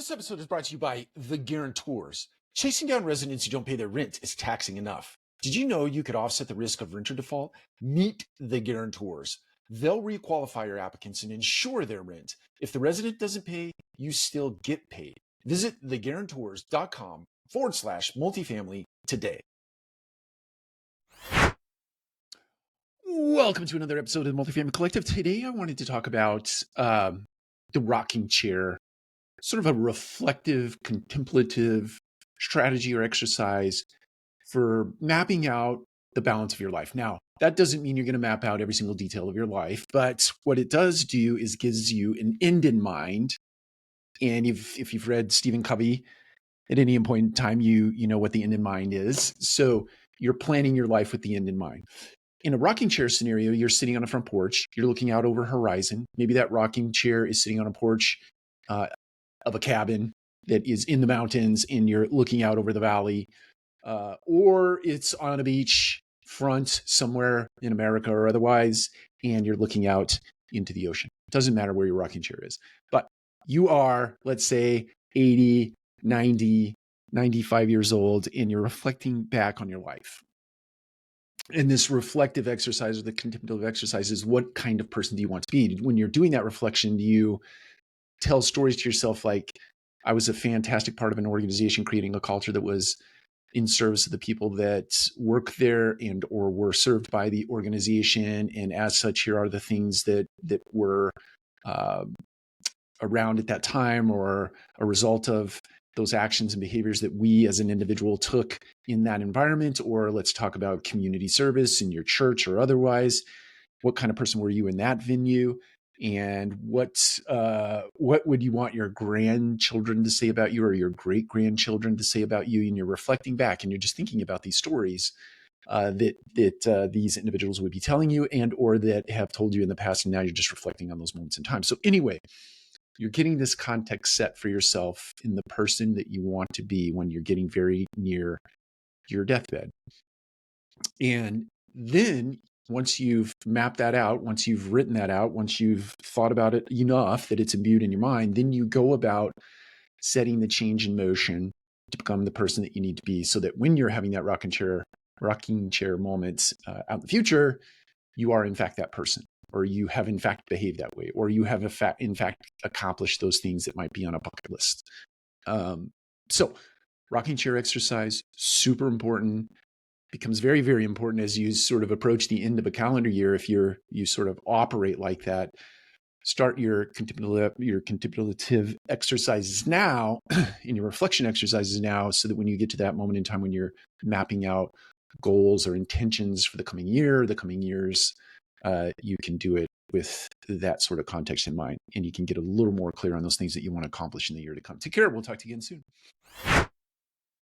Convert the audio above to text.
This episode is brought to you by The Guarantors. Chasing down residents who don't pay their rent is taxing enough. Did you know you could offset the risk of renter default? Meet The Guarantors. They'll requalify your applicants and insure their rent. If the resident doesn't pay, you still get paid. Visit theguarantors.com/multifamily today. Welcome to another episode of the Multifamily Collective. Today I wanted to talk about the rocking chair, sort of a reflective, contemplative strategy or exercise for mapping out the balance of your life. Now, that doesn't mean you're going to map out every single detail of your life, but what it does do is gives you an end in mind. And if you've read Stephen Covey, at any point in time, you know what the end in mind is. So you're planning your life with the end in mind. In a rocking chair scenario, you're sitting on a front porch, you're looking out over a horizon. Maybe that rocking chair is sitting on a porch of a cabin that is in the mountains and you're looking out over the valley, or it's on a beach front somewhere in America or otherwise, and you're looking out into the ocean. It doesn't matter where your rocking chair is, but you are, let's say, 80, 90, 95 years old, and you're reflecting back on your life. And this reflective exercise or the contemplative exercise is what kind of person do you want to be? When you're doing that reflection, do you tell stories to yourself like, I was a fantastic part of an organization creating a culture that was in service of the people that work there and or were served by the organization. And as such, here are the things that were around at that time or a result of those actions and behaviors that we as an individual took in that environment. Or let's talk about community service in your church or otherwise. What kind of person were you in that venue? And what would you want your grandchildren to say about you or your great-grandchildren to say about you? And you're reflecting back and you're just thinking about these stories that these individuals would be telling you and or that have told you in the past. And now you're just reflecting on those moments in time. So anyway, you're getting this context set for yourself in the person that you want to be when you're getting very near your deathbed. And then once you've mapped that out, once you've written that out, once you've thought about it enough that it's imbued in your mind, then you go about setting the change in motion to become the person that you need to be so that when you're having that rocking chair moments out in the future, you are in fact that person, or you have in fact behaved that way, or you have in fact accomplished those things that might be on a bucket list. So rocking chair exercise, super important. Becomes very, very important as you sort of approach the end of a calendar year. If you sort of operate like that, start your contemplative exercises now and your reflection exercises now, so that when you get to that moment in time when you're mapping out goals or intentions for the coming year, the coming years, you can do it with that sort of context in mind, and you can get a little more clear on those things that you want to accomplish in the year to come. Take care. We'll talk to you again soon.